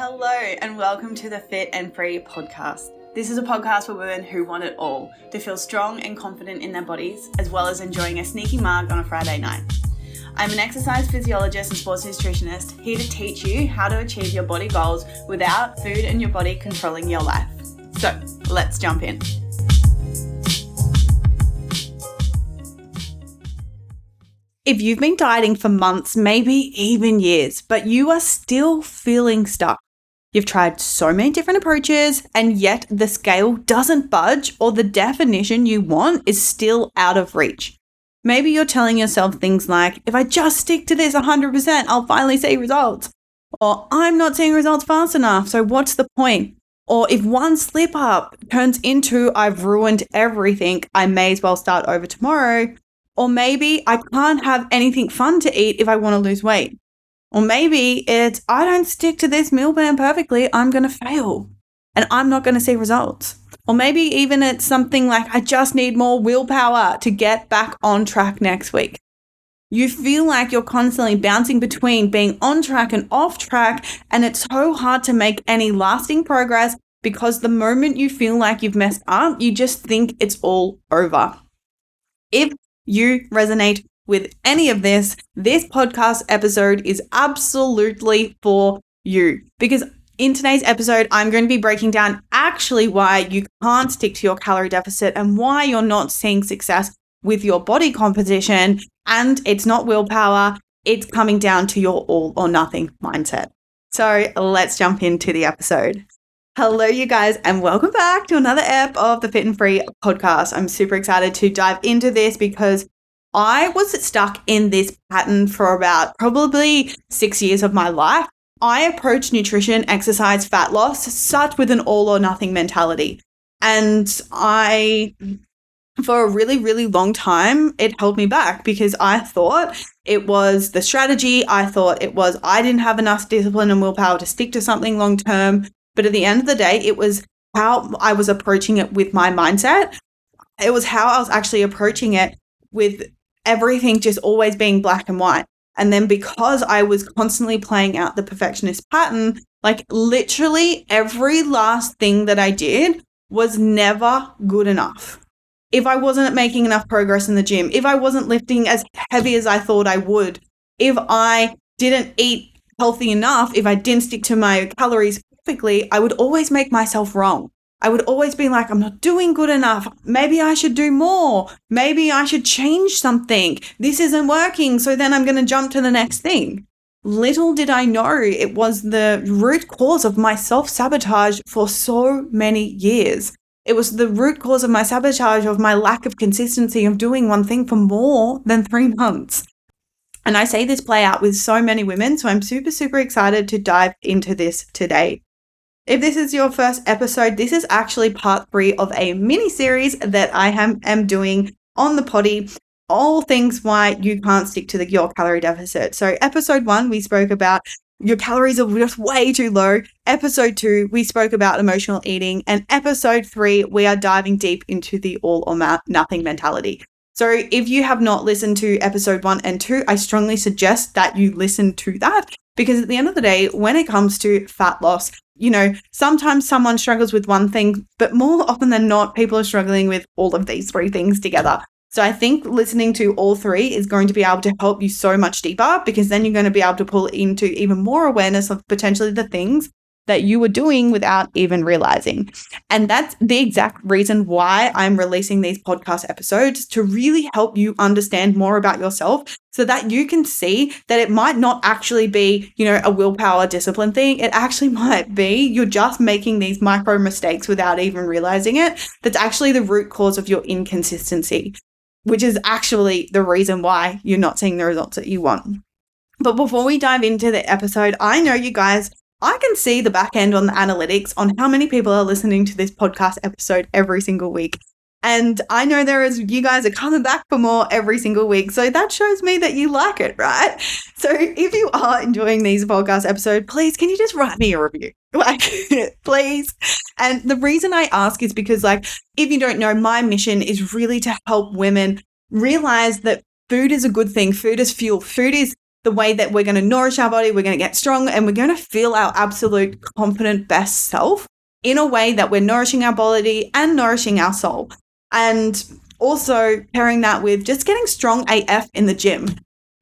Hello and welcome to the Fit and Free podcast. This is a podcast for women who want it all, to feel strong and confident in their bodies, as well as enjoying a sneaky mug on a Friday night. I'm an exercise physiologist and sports nutritionist, here to teach you how to achieve your body goals without food and your body controlling your life. So let's jump in. If you've been dieting for months, maybe even years, but you are still feeling stuck, you've tried so many different approaches and yet the scale doesn't budge or the definition you want is still out of reach. Maybe you're telling yourself things like, if I just stick to this 100%, I'll finally see results. Or I'm not seeing results fast enough, so what's the point? Or if one slip up turns into I've ruined everything, I may as well start over tomorrow. Or maybe I can't have anything fun to eat if I want to lose weight. Or maybe it's I don't stick to this meal plan perfectly, I'm going to fail and I'm not going to see results. Or maybe even it's something like I just need more willpower to get back on track next week. You feel like you're constantly bouncing between being on track and off track, and it's so hard to make any lasting progress because the moment you feel like you've messed up, you just think it's all over. If you resonate with any of this podcast episode is absolutely for you. Because in today's episode, I'm going to be breaking down actually why you can't stick to your calorie deficit and why you're not seeing success with your body composition. And it's not willpower, it's coming down to your all or nothing mindset. So let's jump into the episode. Hello, you guys, and welcome back to another ep of the Fit and Free podcast. I'm super excited to dive into this because I was stuck in this pattern for about probably 6 years of my life. I approached nutrition, exercise, fat loss, such with an all or nothing mentality. And for a really, really long time, it held me back because I thought it was the strategy. I thought it was I didn't have enough discipline and willpower to stick to something long term. But at the end of the day, it was how I was approaching it with my mindset. It was how I was actually approaching it with everything just always being black and white. And then because I was constantly playing out the perfectionist pattern, like literally every last thing that I did was never good enough. If I wasn't making enough progress in the gym, if I wasn't lifting as heavy as I thought I would, if I didn't eat healthy enough, if I didn't stick to my calories perfectly, I would always make myself wrong. I would always be like, I'm not doing good enough. Maybe I should do more. Maybe I should change something. This isn't working. So then I'm going to jump to the next thing. Little did I know it was the root cause of my self-sabotage for so many years. It was the root cause of my sabotage, of my lack of consistency of doing one thing for more than 3 months. And I see this play out with so many women. So I'm super, super excited to dive into this today. If this is your first episode, this is actually part 3 of a mini series that I am doing on the potty, all things why you can't stick to your calorie deficit. So episode 1, we spoke about your calories are just way too low. Episode 2, we spoke about emotional eating. And episode 3, we are diving deep into the all or nothing mentality. So if you have not listened to episode 1 and 2, I strongly suggest that you listen to that because at the end of the day, when it comes to fat loss, sometimes someone struggles with one thing, but more often than not, people are struggling with all of these 3 things together. So I think listening to all 3 is going to be able to help you so much deeper because then you're going to be able to pull into even more awareness of potentially the things that you were doing without even realizing. And that's the exact reason why I'm releasing these podcast episodes, to really help you understand more about yourself so that you can see that it might not actually be, a willpower discipline thing. It actually might be you're just making these micro mistakes without even realizing it. That's actually the root cause of your inconsistency, which is actually the reason why you're not seeing the results that you want. But before we dive into the episode, I know you guys, I can see the back end on the analytics on how many people are listening to this podcast episode every single week. And I know you guys are coming back for more every single week. So that shows me that you like it, right? So if you are enjoying these podcast episodes, please, can you just write me a review? Please. And the reason I ask is because if you don't know, my mission is really to help women realize that food is a good thing. Food is fuel. Food is the way that we're going to nourish our body, we're going to get strong, and we're going to feel our absolute confident best self in a way that we're nourishing our body and nourishing our soul. And also pairing that with just getting strong AF in the gym.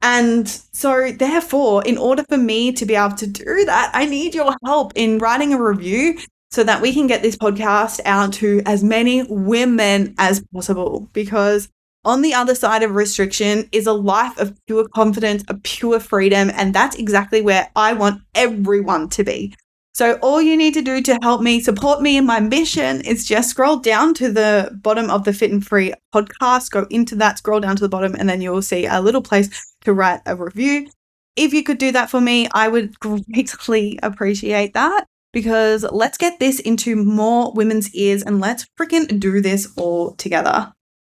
And so therefore, in order for me to be able to do that, I need your help in writing a review so that we can get this podcast out to as many women as possible. Because on the other side of restriction is a life of pure confidence, of pure freedom. And that's exactly where I want everyone to be. So all you need to do to help me, support me in my mission is just scroll down to the bottom of the Fit and Free podcast, go into that, scroll down to the bottom, and then you will see a little place to write a review. If you could do that for me, I would greatly appreciate that, because let's get this into more women's ears and let's freaking do this all together.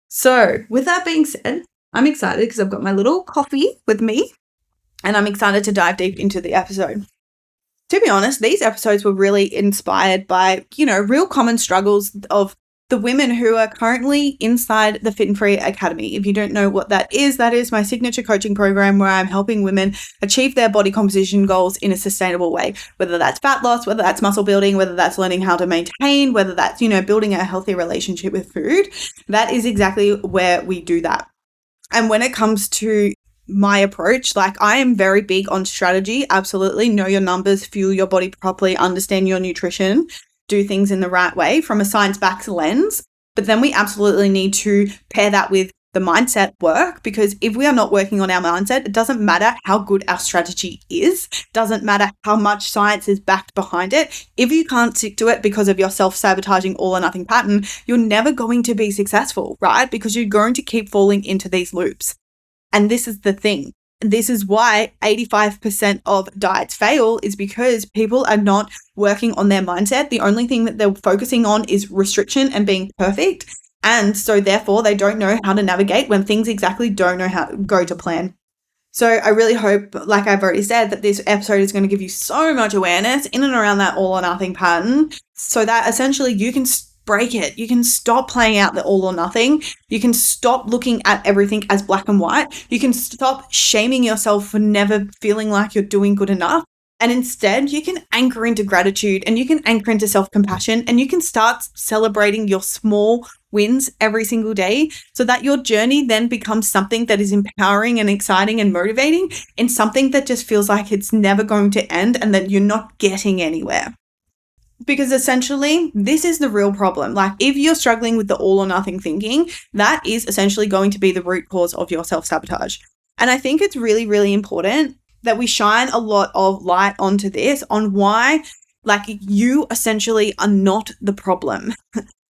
So with that being said, I'm excited because I've got my little coffee with me and I'm excited to dive deep into the episode. To be honest, these episodes were really inspired by, real common struggles of the women who are currently inside the Fit and Free Academy. If you don't know what that is my signature coaching program where I'm helping women achieve their body composition goals in a sustainable way, whether that's fat loss, whether that's muscle building, whether that's learning how to maintain, whether that's, building a healthy relationship with food. That is exactly where we do that. And when it comes to my approach, I am very big on strategy. Absolutely. Know your numbers, fuel your body properly, understand your nutrition, do things in the right way from a science-backed lens. But then we absolutely need to pair that with the mindset work, because if we are not working on our mindset, it doesn't matter how good our strategy is, doesn't matter how much science is backed behind it. If you can't stick to it because of your self-sabotaging all or nothing pattern, you're never going to be successful, right? Because you're going to keep falling into these loops. And this is the thing. This is why 85% of diets fail, is because people are not working on their mindset. The only thing that they're focusing on is restriction and being perfect. And so therefore they don't know how to navigate when things exactly don't know how to go to plan. So I really hope, like I've already said, that this episode is going to give you so much awareness in and around that all or nothing pattern, so that essentially you can break it. You can stop playing out the all or nothing. You can stop looking at everything as black and white. You can stop shaming yourself for never feeling like you're doing good enough. And instead, you can anchor into gratitude and you can anchor into self-compassion, and you can start celebrating your small wins every single day, so that your journey then becomes something that is empowering and exciting and motivating, and something that just feels like it's never going to end and that you're not getting anywhere. Because essentially, this is the real problem. If you're struggling with the all or nothing thinking, that is essentially going to be the root cause of your self-sabotage. And I think it's really, really important that we shine a lot of light onto this, on why, you essentially are not the problem.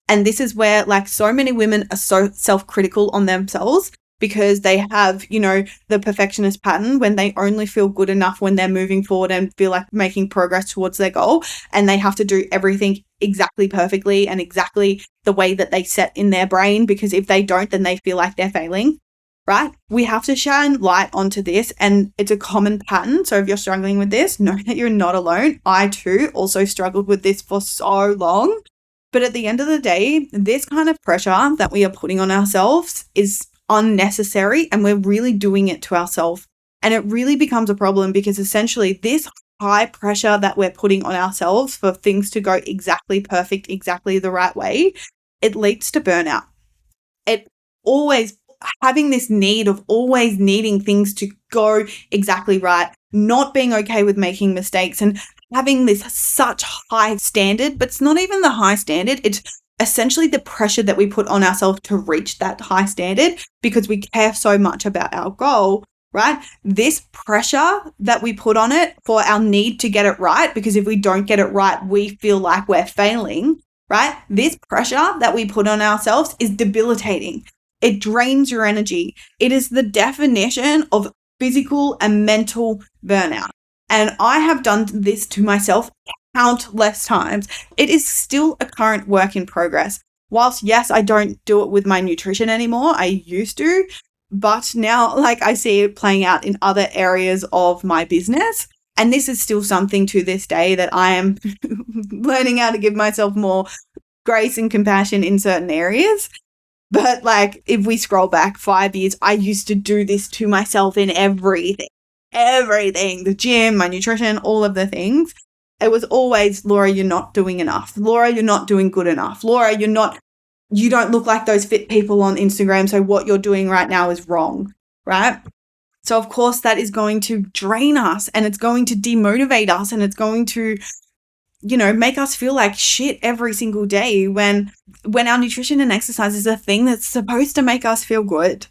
And this is where, so many women are so self-critical on themselves, because they have, the perfectionist pattern when they only feel good enough when they're moving forward and feel like making progress towards their goal. And they have to do everything exactly perfectly and exactly the way that they set in their brain, because if they don't, then they feel like they're failing, right? We have to shine light onto this, and it's a common pattern. So if you're struggling with this, know that you're not alone. I too also struggled with this for so long. But at the end of the day, this kind of pressure that we are putting on ourselves is unnecessary, and we're really doing it to ourselves. And it really becomes a problem, because essentially this high pressure that we're putting on ourselves for things to go exactly perfect, exactly the right way, it leads to burnout. It always having this need of always needing things to go exactly right, not being okay with making mistakes, and having this such high standard. But it's not even the high standard, it's essentially the pressure that we put on ourselves to reach that high standard, because we care so much about our goal, right? This pressure that we put on it for our need to get it right, because if we don't get it right, we feel like we're failing, right? This pressure that we put on ourselves is debilitating. It drains your energy. It is the definition of physical and mental burnout. And I have done this to myself countless times. It is still a current work in progress. Whilst, yes, I don't do it with my nutrition anymore. I used to, but now I see it playing out in other areas of my business. And this is still something to this day that I am learning how to give myself more grace and compassion in certain areas. But if we scroll back 5 years, I used to do this to myself in everything. everything, the gym, my nutrition, all of the things. It was always, Laura, you're not doing enough. Laura, you're not doing good enough. Laura, you don't look like those fit people on Instagram. So what you're doing right now is wrong, right? So of course that is going to drain us, and it's going to demotivate us, and it's going to, make us feel like shit every single day when our nutrition and exercise is a thing that's supposed to make us feel good.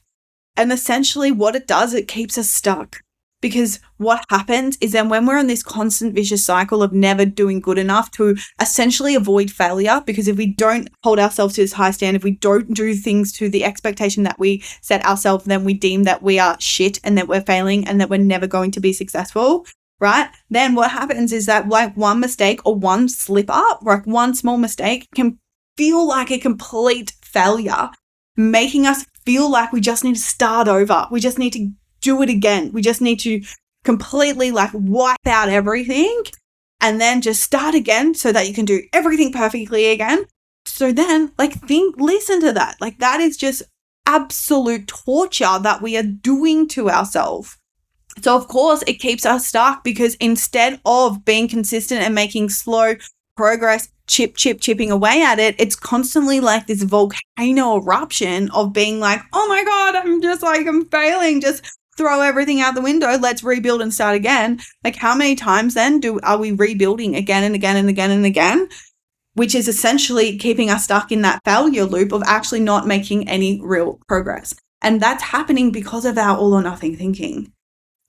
And essentially what it does, it keeps us stuck. Because what happens is then when we're in this constant vicious cycle of never doing good enough to essentially avoid failure, because if we don't hold ourselves to this high standard, if we don't do things to the expectation that we set ourselves, then we deem that we are shit and that we're failing and that we're never going to be successful, right? Then what happens is that like one mistake or one slip up, like one small mistake can feel like a complete failure, making us feel like we just need to start over. We just need to do it again. We just need to completely like wipe out everything and then just start again so that you can do everything perfectly again. So then listen to that. Like that is just absolute torture that we are doing to ourselves. So of course it keeps us stuck, because instead of being consistent and making slow progress, chipping away at it, it's constantly like this volcano eruption of being like, oh my God, I'm failing. Just throw everything out the window. Let's rebuild and start again. Like how many times then are we rebuilding again and again and again and again, which is essentially keeping us stuck in that failure loop of actually not making any real progress. And that's happening because of our all or nothing thinking.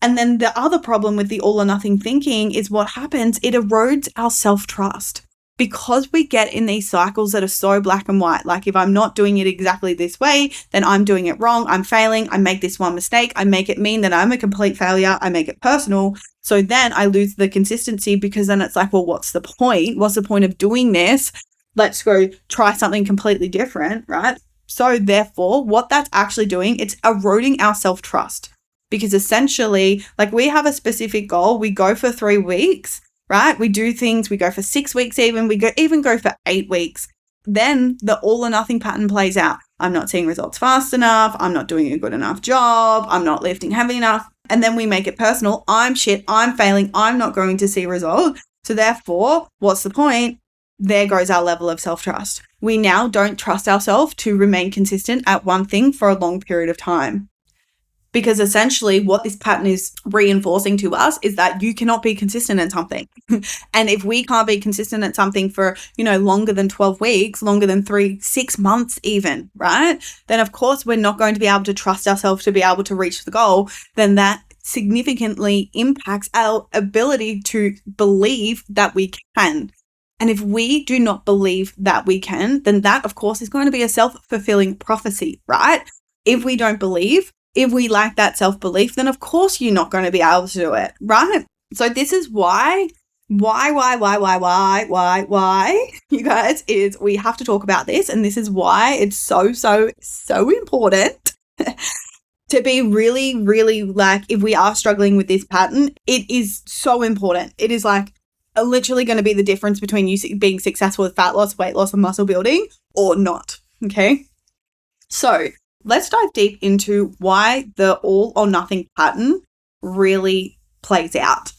And then the other problem with the all or nothing thinking is what happens, it erodes our self-trust. Because we get in these cycles that are so black and white, like if I'm not doing it exactly this way, then I'm doing it wrong, I'm failing, I make this one mistake, I make it mean that I'm a complete failure, I make it personal. So then I lose the consistency, because then it's like, well, what's the point? What's the point of doing this? Let's go try something completely different, right? So therefore, what that's actually doing, it's eroding our self-trust. Because essentially, like we have a specific goal, we go for 3 weeks, right? We do things, we go for 6 weeks even, we go for 8 weeks. Then the all or nothing pattern plays out. I'm not seeing results fast enough. I'm not doing a good enough job. I'm not lifting heavy enough. And then we make it personal. I'm shit. I'm failing. I'm not going to see results. So therefore, what's the point? There goes our level of self-trust. We now don't trust ourselves to remain consistent at one thing for a long period of time. Because essentially what this pattern is reinforcing to us is that you cannot be consistent at something. And if we can't be consistent at something for, longer than 12 weeks, longer than 6 months even, right? Then of course we're not going to be able to trust ourselves to be able to reach the goal. Then that significantly impacts our ability to believe that we can. And if we do not believe that we can, then that of course is going to be a self-fulfilling prophecy, right? If we don't believe, if we lack that self-belief, then of course you're not going to be able to do it, right? So this is why, you guys, is we have to talk about this. And this is why it's so important to be really, really like, if we are struggling with this pattern, it is so important. It is like literally going to be the difference between you being successful with fat loss, weight loss, and muscle building or not, okay? So let's dive deep into why the all or nothing pattern really plays out.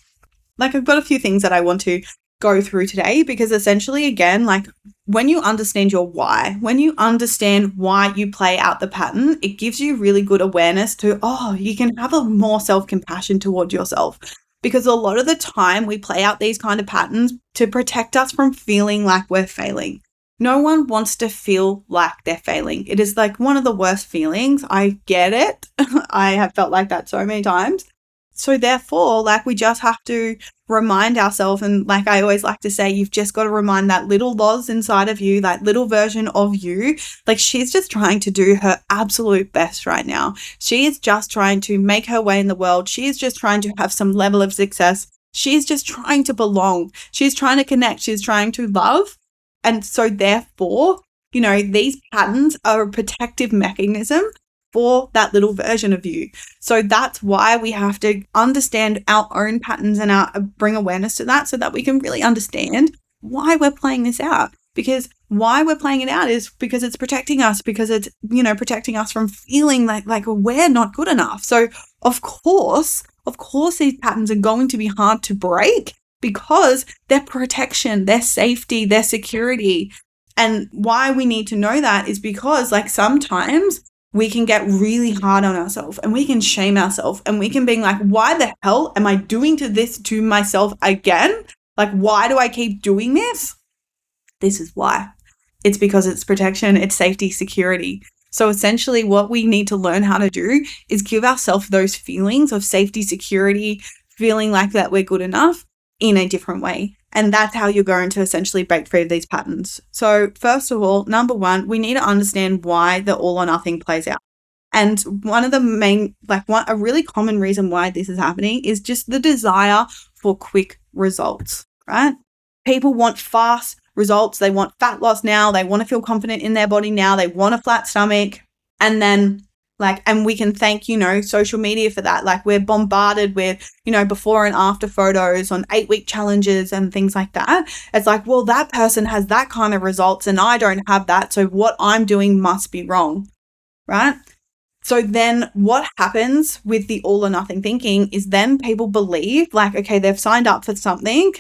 Like I've got a few things that I want to go through today, because essentially, again, like when you understand your why, when you understand why you play out the pattern, it gives you really good awareness to, you can have a more self-compassion towards yourself. Because a lot of the time we play out these kind of patterns to protect us from feeling like we're failing. No one wants to feel like they're failing. It is like one of the worst feelings. I get it. I have felt like that so many times. So therefore, like we just have to remind ourselves, and like I always like to say, you've just got to remind that little Loz inside of you, that little version of you, like she's just trying to do her absolute best right now. She is just trying to make her way in the world. She is just trying to have some level of success. She's just trying to belong. She's trying to connect. She's trying to love. And so therefore, these patterns are a protective mechanism for that little version of you. So that's why we have to understand our own patterns and bring awareness to that, so that we can really understand why we're playing this out. Because why we're playing it out is because it's protecting us, because it's, protecting us from feeling like we're not good enough. So of course of course these patterns are going to be hard to break because they're protection, they're safety, they're security. And why we need to know that is because like sometimes we can get really hard on ourselves and we can shame ourselves and we can be like, why the hell am I doing this to myself again? Like, why do I keep doing this? This is why. It's because it's protection, it's safety, security. So essentially what we need to learn how to do is give ourselves those feelings of safety, security, feeling like that we're good enough in a different way. And that's how you're going to essentially break free of these patterns. So first of all, number one, we need to understand why the all or nothing plays out. And one of the main, a really common reason why this is happening is just the desire for quick results, right? People want fast results. They want fat loss now. They want to feel confident in their body now. They want a flat stomach. And then and we can thank, social media for that. Like we're bombarded with, before and after photos on 8-week challenges and things like that. It's like, well, that person has that kind of results and I don't have that. So what I'm doing must be wrong, right? So then what happens with the all or nothing thinking is then people believe like, okay, they've signed up for something.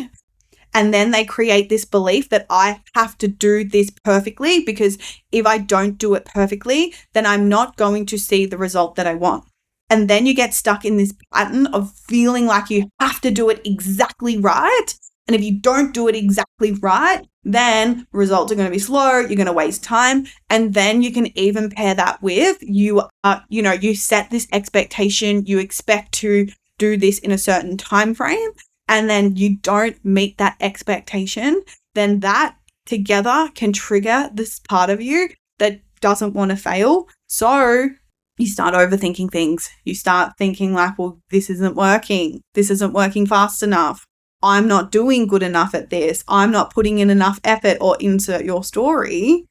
And then they create this belief that I have to do this perfectly because if I don't do it perfectly, then I'm not going to see the result that I want. And then you get stuck in this pattern of feeling like you have to do it exactly right. And if you don't do it exactly right, then results are going to be slow. You're going to waste time. And then you can even pair that with you set this expectation. You expect to do this in a certain time frame. And then you don't meet that expectation, then that together can trigger this part of you that doesn't want to fail. So you start overthinking things. You start thinking like, well, this isn't working. This isn't working fast enough. I'm not doing good enough at this. I'm not putting in enough effort, or insert your story.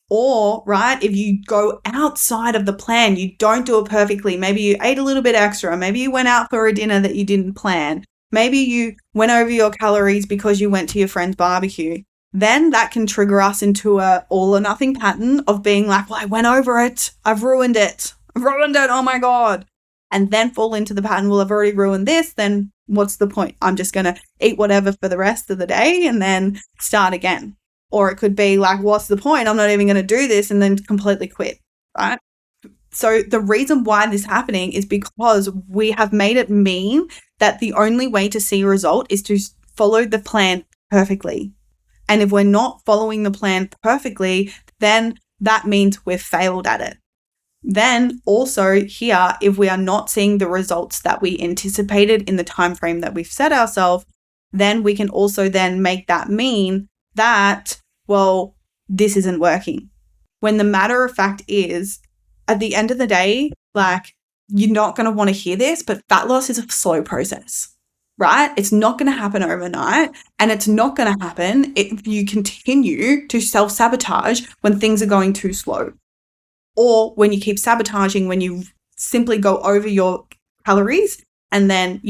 Or, right, if you go outside of the plan, you don't do it perfectly. Maybe you ate a little bit extra. Maybe you went out for a dinner that you didn't plan. Maybe you went over your calories because you went to your friend's barbecue. Then that can trigger us into a all or nothing pattern of being like, well, I went over it. I've ruined it. Oh my God. And then fall into the pattern, well, I've already ruined this. Then what's the point? I'm just going to eat whatever for the rest of the day and then start again. Or it could be like, what's the point? I'm not even going to do this, and then completely quit, right? So the reason why this is happening is because we have made it mean that the only way to see a result is to follow the plan perfectly. And if we're not following the plan perfectly, then that means we've failed at it. Then also here, if we are not seeing the results that we anticipated in the time frame that we've set ourselves, then we can also then make that mean that, well, this isn't working. When the matter of fact is, at the end of the day, like, you're not going to want to hear this, but fat loss is a slow process, right? It's not going to happen overnight, and it's not going to happen if you continue to self-sabotage when things are going too slow, or when you keep sabotaging, when you simply go over your calories and then,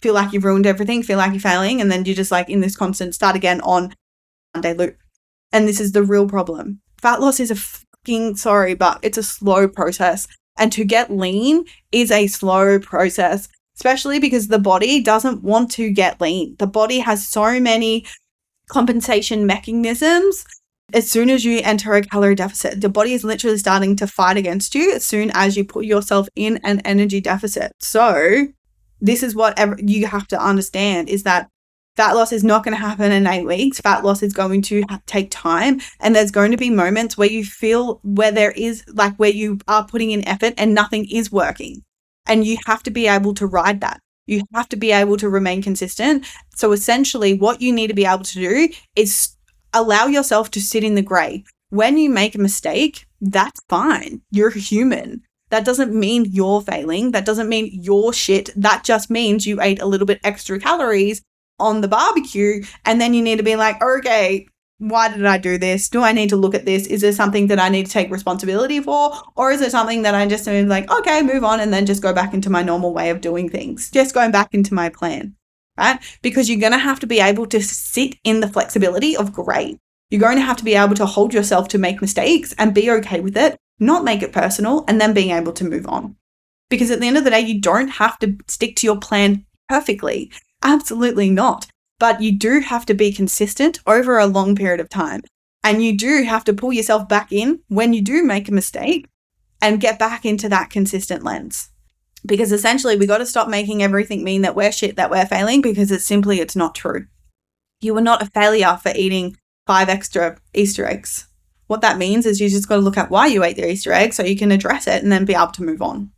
feel like you've ruined everything, feel like you're failing, and then you're just like in this constant start again on Monday loop. And this is the real problem. Fat loss is but it's a slow process. And to get lean is a slow process, especially because the body doesn't want to get lean. The body has so many compensation mechanisms. As soon as you enter a calorie deficit, the body is literally starting to fight against you as soon as you put yourself in an energy deficit. So this is what you have to understand, is that fat loss is not going to happen in 8 weeks. Fat loss is going to take time. And there's going to be moments where you feel where you are putting in effort and nothing is working. And you have to be able to ride that. You have to be able to remain consistent. So essentially what you need to be able to do is allow yourself to sit in the gray. When you make a mistake, that's fine. You're human. That doesn't mean you're failing. That doesn't mean you're shit. That just means you ate a little bit extra calories on the barbecue, and then you need to be like, okay, why did I do this? Do I need to look at this? Is there something that I need to take responsibility for? Or is it something that I just need to like, okay, move on and then just go back into my normal way of doing things, just going back into my plan, right? Because you're going to have to be able to sit in the flexibility of gray. You're going to have to be able to hold yourself to make mistakes and be okay with it, not make it personal, and then being able to move on. Because at the end of the day, you don't have to stick to your plan perfectly. Absolutely not. But you do have to be consistent over a long period of time. And you do have to pull yourself back in when you do make a mistake and get back into that consistent lens. Because essentially, we got to stop making everything mean that we're shit, that we're failing, because it's not true. You are not a failure for eating 5 extra Easter eggs. What that means is you just got to look at why you ate the Easter egg so you can address it and then be able to move on.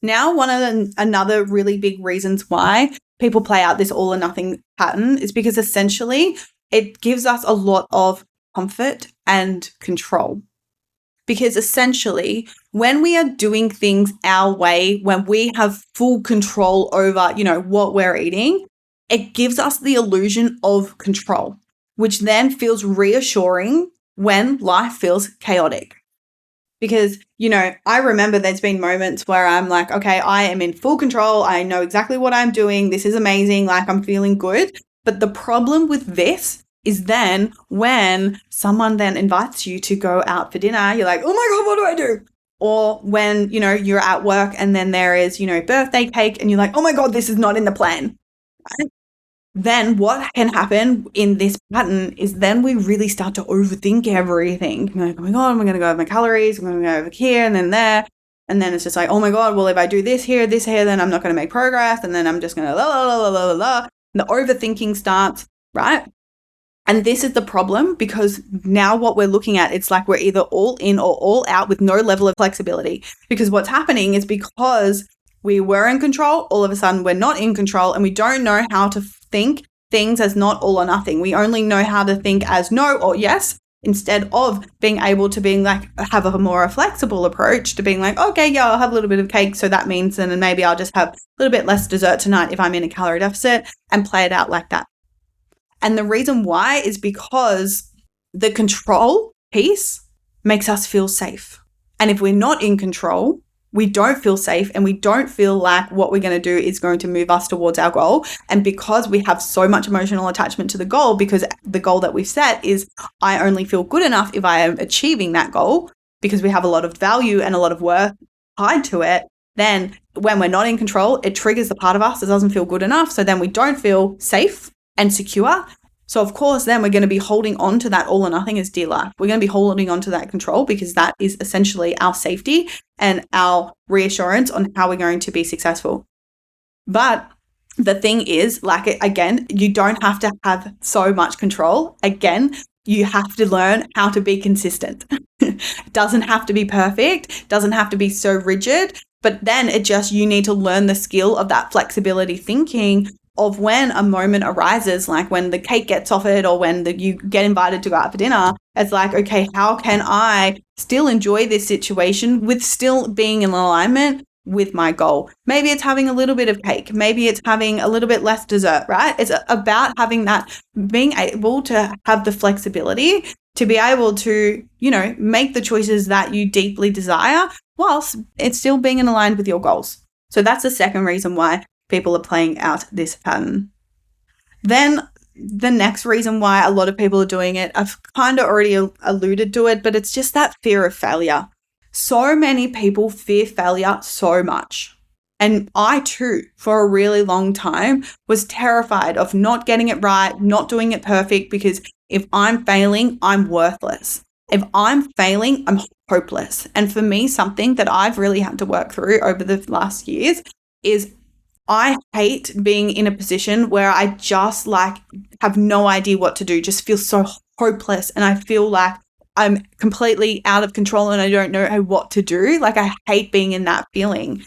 Now, another really big reasons why people play out this all or nothing pattern is because essentially it gives us a lot of comfort and control. Because essentially, when we are doing things our way, when we have full control over, what we're eating, it gives us the illusion of control, which then feels reassuring when life feels chaotic. Because, I remember there's been moments where I'm like, okay, I am in full control. I know exactly what I'm doing. This is amazing. Like, I'm feeling good. But the problem with this is then when someone then invites you to go out for dinner, you're like, oh my God, what do I do? Or when, you're at work and then there is, birthday cake and you're like, oh my God, this is not in the plan. Right? Then what can happen in this pattern is then we really start to overthink everything. You're like, oh my God, I'm going to go over my calories. I'm going to go over here and then there. And then it's just like, oh my God, well, if I do this here, then I'm not going to make progress. And then I'm just going to la, la, la, la, la, la. And the overthinking starts, right? And this is the problem, because now what we're looking at, it's like we're either all in or all out with no level of flexibility. Because what's happening is because we were in control, all of a sudden we're not in control, and we don't know how to think things as not all or nothing. We only know how to think as no or yes, instead of being able to being like, have a more flexible approach to being like, okay, yeah, I'll have a little bit of cake. So that means then maybe I'll just have a little bit less dessert tonight if I'm in a calorie deficit, and play it out like that. And the reason why is because the control piece makes us feel safe. And if we're not in control, we don't feel safe, and we don't feel like what we're going to do is going to move us towards our goal. And because we have so much emotional attachment to the goal, because the goal that we've set is I only feel good enough if I am achieving that goal, because we have a lot of value and a lot of worth tied to it, then when we're not in control, it triggers the part of us that doesn't feel good enough. So then we don't feel safe and secure. So of course, then we're going to be holding on to that all or nothing as dear life. We're going to be holding on to that control, because that is essentially our safety and our reassurance on how we're going to be successful. But the thing is, like, again, you don't have to have so much control. Again, you have to learn how to be consistent. It doesn't have to be perfect, doesn't have to be so rigid, but then you need to learn the skill of that flexibility thinking of when a moment arises, like when the cake gets offered or when you get invited to go out for dinner. It's like, okay, how can I still enjoy this situation with still being in alignment with my goal? Maybe it's having a little bit of cake. Maybe it's having a little bit less dessert, right? It's about having that, being able to have the flexibility to be able to, make the choices that you deeply desire whilst it's still being in alignment with your goals. So that's the second reason why people are playing out this pattern. Then the next reason why a lot of people are doing it, I've kind of already alluded to it, but it's just that fear of failure. So many people fear failure so much. And I too, for a really long time, was terrified of not getting it right, not doing it perfect, because if I'm failing, I'm worthless. If I'm failing, I'm hopeless. And for me, something that I've really had to work through over the last years is I hate being in a position where I just have no idea what to do, just feel so hopeless, and I feel like I'm completely out of control and I don't know what to do. Like, I hate being in that feeling.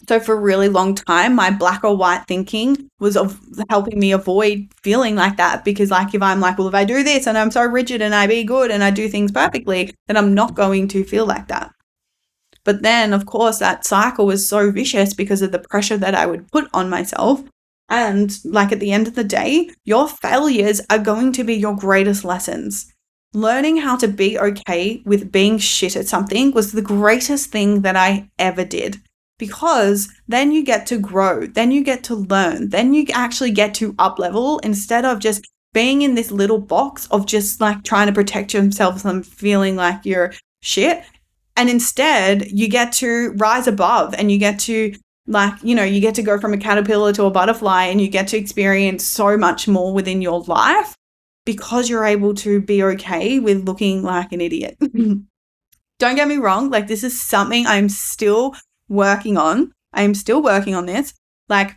So for a really long time, my black or white thinking was of helping me avoid feeling like that, because if I'm like, well, if I do this and I'm so rigid and I be good and I do things perfectly, then I'm not going to feel like that. But then, of course, that cycle was so vicious because of the pressure that I would put on myself. And at the end of the day, your failures are going to be your greatest lessons. Learning how to be okay with being shit at something was the greatest thing that I ever did, because then you get to grow, then you get to learn, then you actually get to up level, instead of just being in this little box of just trying to protect yourself from feeling like you're shit. And instead, you get to rise above and you get to, like, you get to go from a caterpillar to a butterfly, and you get to experience so much more within your life because you're able to be okay with looking like an idiot. Don't get me wrong. Like, this is something I'm still working on. I am still working on this. Like,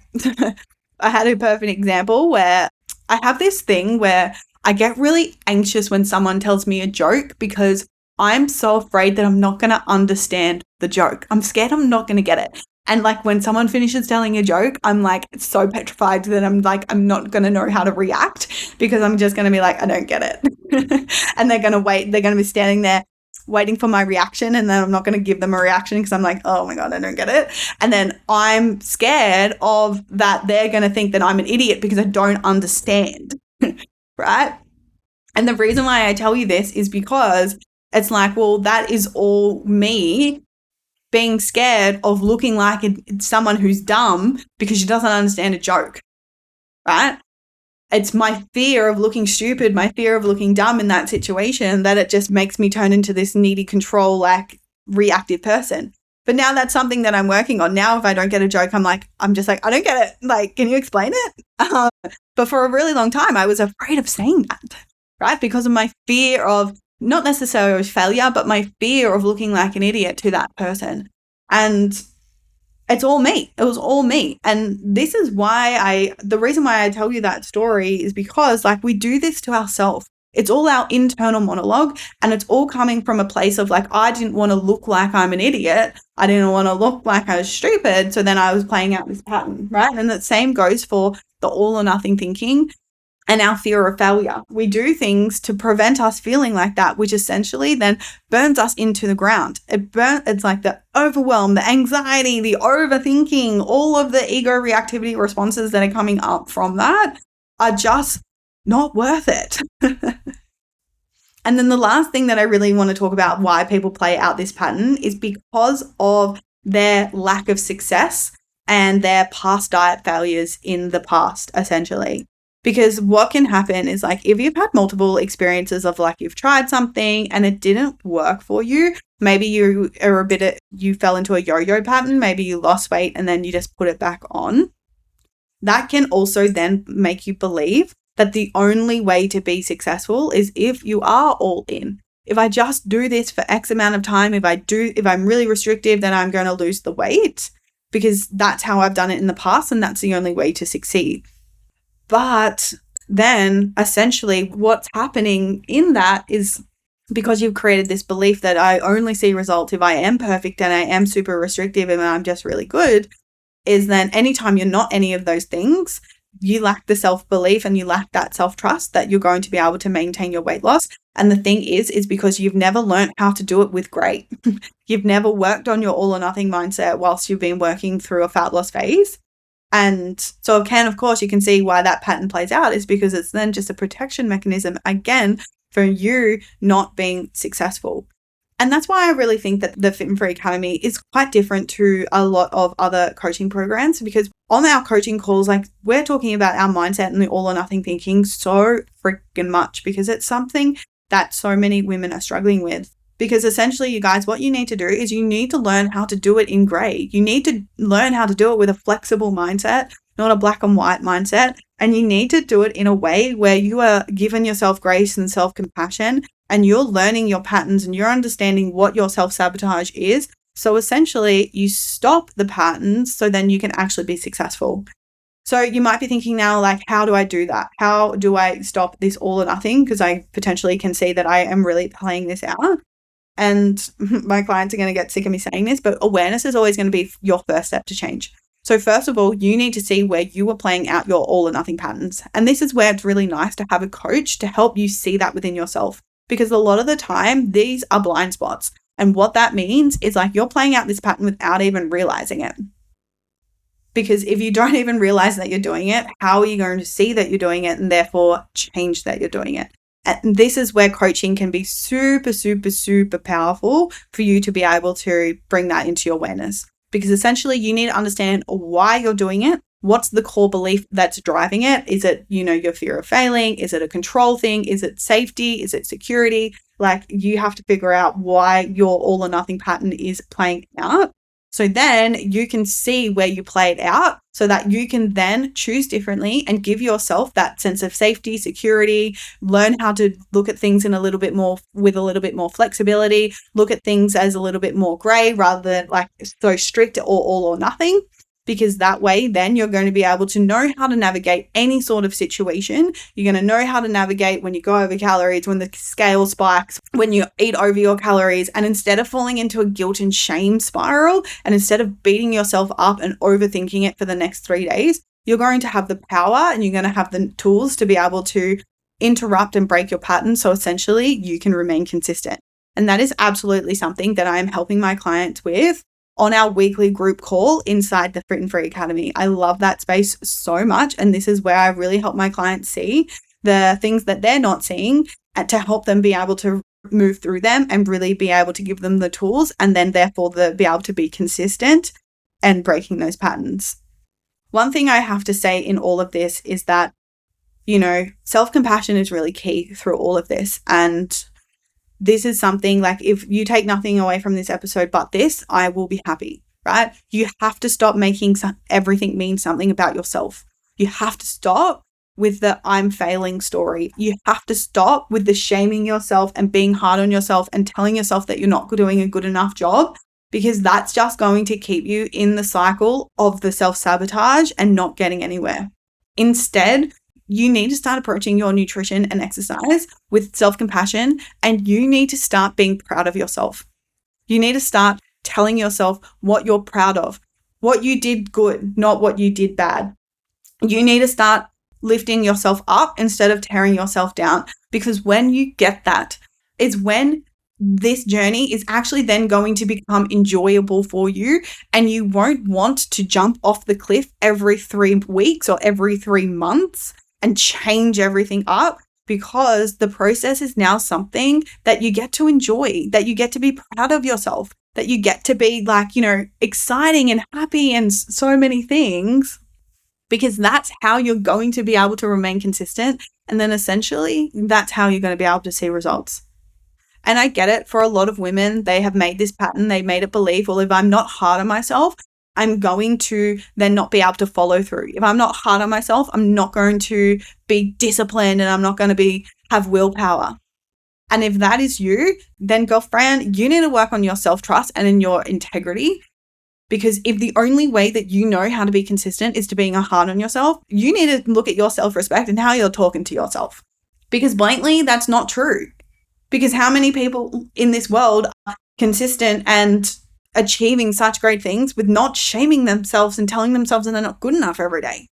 I had a perfect example where I have this thing where I get really anxious when someone tells me a joke because I'm so afraid that I'm not going to understand the joke. I'm scared I'm not going to get it. And like when someone finishes telling a joke, I'm like so petrified that I'm not going to know how to react because I'm just going to be like, I don't get it. And they're going to wait. They're going to be standing there waiting for my reaction, and then I'm not going to give them a reaction because I'm like, oh my God, I don't get it. And then I'm scared of that they're going to think that I'm an idiot because I don't understand, right? And the reason why I tell you this is because it's like, well, that is all me being scared of looking like someone who's dumb because she doesn't understand a joke, right? It's my fear of looking stupid, my fear of looking dumb in that situation that it just makes me turn into this needy control, like reactive person. But now that's something that I'm working on. Now, if I don't get a joke, I'm just like, I don't get it. Like, can you explain it? But for a really long time, I was afraid of saying that, right? Because of my fear of not necessarily failure, but my fear of looking like an idiot to that person. And it's all me. It was all me. And this is why the reason why I tell you that story is because like we do this to ourselves. It's all our internal monologue, and it's all coming from a place of like, I didn't want to look like I'm an idiot. I didn't want to look like I was stupid. So then I was playing out this pattern, right? And the same goes for the all or nothing thinking and our fear of failure. We do things to prevent us feeling like that, which essentially then burns us into the ground. It's like the overwhelm, the anxiety, the overthinking, all of the ego reactivity responses that are coming up from that are just not worth it. And then the last thing that I really want to talk about why people play out this pattern is because of their lack of success and their past diet failures in the past, essentially. Because what can happen is like if you've had multiple experiences of like you've tried something and it didn't work for you, maybe you fell into a yo-yo pattern, maybe you lost weight and then you just put it back on. That can also then make you believe that the only way to be successful is if you are all in. If I just do this for X amount of time, if I'm really restrictive, then I'm going to lose the weight because that's how I've done it in the past and that's the only way to succeed. But then essentially what's happening in that is because you've created this belief that I only see results if I am perfect and I am super restrictive and I'm just really good, is then anytime you're not any of those things, you lack the self-belief and you lack that self-trust that you're going to be able to maintain your weight loss. And the thing is because you've never learned how to do it with great. You've never worked on your all or nothing mindset whilst you've been working through a fat loss phase. And so of course, you can see why that pattern plays out is because it's then just a protection mechanism, again, for you not being successful. And that's why I really think that the Fit and Free Academy is quite different to a lot of other coaching programs, because on our coaching calls, like we're talking about our mindset and the all or nothing thinking so freaking much because it's something that so many women are struggling with. Because essentially, you guys, what you need to do is you need to learn how to do it in gray. You need to learn how to do it with a flexible mindset, not a black and white mindset. And you need to do it in a way where you are giving yourself grace and self-compassion and you're learning your patterns and you're understanding what your self-sabotage is. So essentially, you stop the patterns so then you can actually be successful. So you might be thinking now, like, how do I do that? How do I stop this all or nothing? Because I potentially can see that I am really playing this out. And my clients are going to get sick of me saying this, but awareness is always going to be your first step to change. So first of all, you need to see where you are playing out your all or nothing patterns. And this is where it's really nice to have a coach to help you see that within yourself. Because a lot of the time, these are blind spots. And what that means is like you're playing out this pattern without even realizing it. Because if you don't even realize that you're doing it, how are you going to see that you're doing it and therefore change that you're doing it? And this is where coaching can be super, super, super powerful for you to be able to bring that into your awareness. Because essentially you need to understand why you're doing it. What's the core belief that's driving it? Is it, your fear of failing? Is it a control thing? Is it safety? Is it security? Like, you have to figure out why your all or nothing pattern is playing out. So then you can see where you play it out so that you can then choose differently and give yourself that sense of safety, security, learn how to look at things in a little bit more with a little bit more flexibility, look at things as a little bit more gray rather than like so strict or all or nothing. Because that way, then you're going to be able to know how to navigate any sort of situation. You're going to know how to navigate when you go over calories, when the scale spikes, when you eat over your calories. And instead of falling into a guilt and shame spiral, and instead of beating yourself up and overthinking it for the next 3 days, you're going to have the power and you're going to have the tools to be able to interrupt and break your pattern. So essentially, you can remain consistent. And that is absolutely something that I am helping my clients with on our weekly group call inside the Fit and Free Academy. I love that space so much. And this is where I really help my clients see the things that they're not seeing and to help them be able to move through them and really be able to give them the tools and then therefore be able to be consistent and breaking those patterns. One thing I have to say in all of this is that, self-compassion is really key through all of this. And this is something like, if you take nothing away from this episode but this, I will be happy, right? You have to stop making everything mean something about yourself. You have to stop with the I'm failing story. You have to stop with the shaming yourself and being hard on yourself and telling yourself that you're not doing a good enough job, because that's just going to keep you in the cycle of the self-sabotage and not getting anywhere. Instead, you need to start approaching your nutrition and exercise with self-compassion, and you need to start being proud of yourself. You need to start telling yourself what you're proud of, what you did good, not what you did bad. You need to start lifting yourself up instead of tearing yourself down, because when you get that, it's when this journey is actually then going to become enjoyable for you, and you won't want to jump off the cliff every 3 weeks or every 3 months and change everything up, because the process is now something that you get to enjoy, that you get to be proud of yourself, that you get to be like, exciting and happy and so many things, because that's how you're going to be able to remain consistent. And then essentially that's how you're going to be able to see results. And I get it, for a lot of women, they have made this pattern, they made it believe, well, if I'm not hard on myself, I'm going to then not be able to follow through. If I'm not hard on myself, I'm not going to be disciplined and I'm not going to have willpower. And if that is you, then girlfriend, you need to work on your self-trust and in your integrity. Because if the only way that you know how to be consistent is to being hard on yourself, you need to look at your self-respect and how you're talking to yourself. Because blatantly, that's not true. Because how many people in this world are consistent and achieving such great things with not shaming themselves and telling themselves that they're not good enough every day?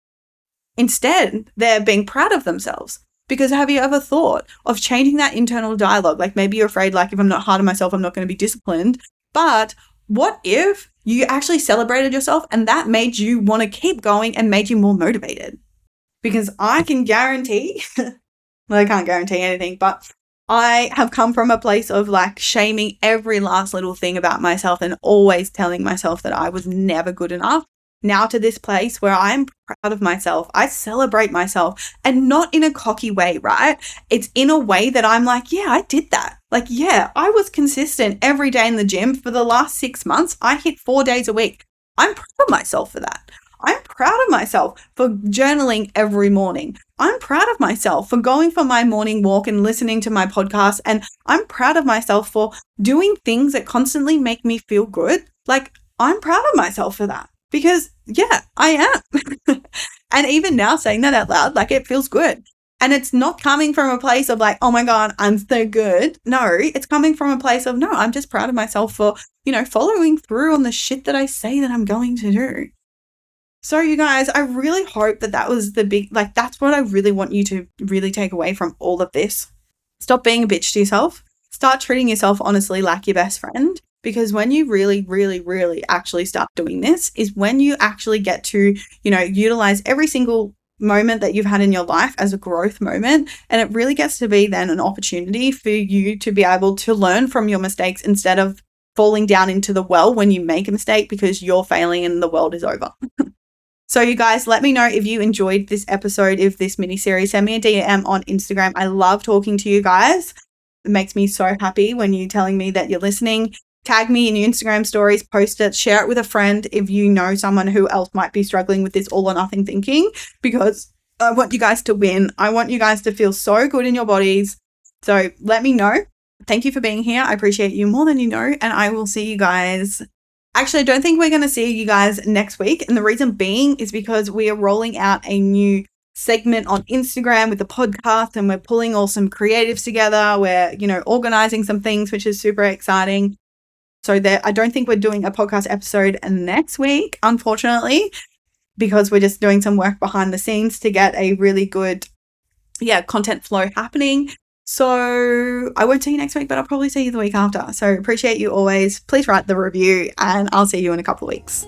Instead, they're being proud of themselves. Because have you ever thought of changing that internal dialogue? Like, maybe you're afraid, like, if I'm not hard on myself, I'm not going to be disciplined. But what if you actually celebrated yourself and that made you want to keep going and made you more motivated? Because I can guarantee, well, I can't guarantee anything, but I have come from a place of like shaming every last little thing about myself and always telling myself that I was never good enough. Now to this place where I'm proud of myself. I celebrate myself, and not in a cocky way, right? It's in a way that I'm like, yeah, I did that. Like, yeah, I was consistent every day in the gym for the last 6 months. I hit 4 days a week. I'm proud of myself for that. I'm proud of myself for journaling every morning. I'm proud of myself for going for my morning walk and listening to my podcast. And I'm proud of myself for doing things that constantly make me feel good. Like, I'm proud of myself for that, because yeah, I am. And even now saying that out loud, like, it feels good. And it's not coming from a place of like, oh my God, I'm so good. No, it's coming from a place of, no, I'm just proud of myself for, following through on the shit that I say that I'm going to do. So you guys, I really hope that was that's what I really want you to really take away from all of this. Stop being a bitch to yourself. Start treating yourself honestly like your best friend. Because when you really, really, really actually start doing this is when you actually get to, utilize every single moment that you've had in your life as a growth moment. And it really gets to be then an opportunity for you to be able to learn from your mistakes instead of falling down into the well when you make a mistake because you're failing and the world is over. So you guys, let me know if you enjoyed this episode of this mini series. Send me a DM on Instagram. I love talking to you guys. It makes me so happy when you're telling me that you're listening. Tag me in your Instagram stories, post it, share it with a friend if you know someone who else might be struggling with this all or nothing thinking, because I want you guys to win. I want you guys to feel so good in your bodies. So let me know. Thank you for being here. I appreciate you more than you know. And I will see you guys. Actually, I don't think we're going to see you guys next week. And the reason being is because we are rolling out a new segment on Instagram with the podcast, and we're pulling all some creatives together. We're, organizing some things, which is super exciting. So I don't think we're doing a podcast episode next week, unfortunately, because we're just doing some work behind the scenes to get a really good, content flow happening. So I won't see you next week, but I'll probably see you the week after. So appreciate you always. Please write the review, and I'll see you in a couple of weeks.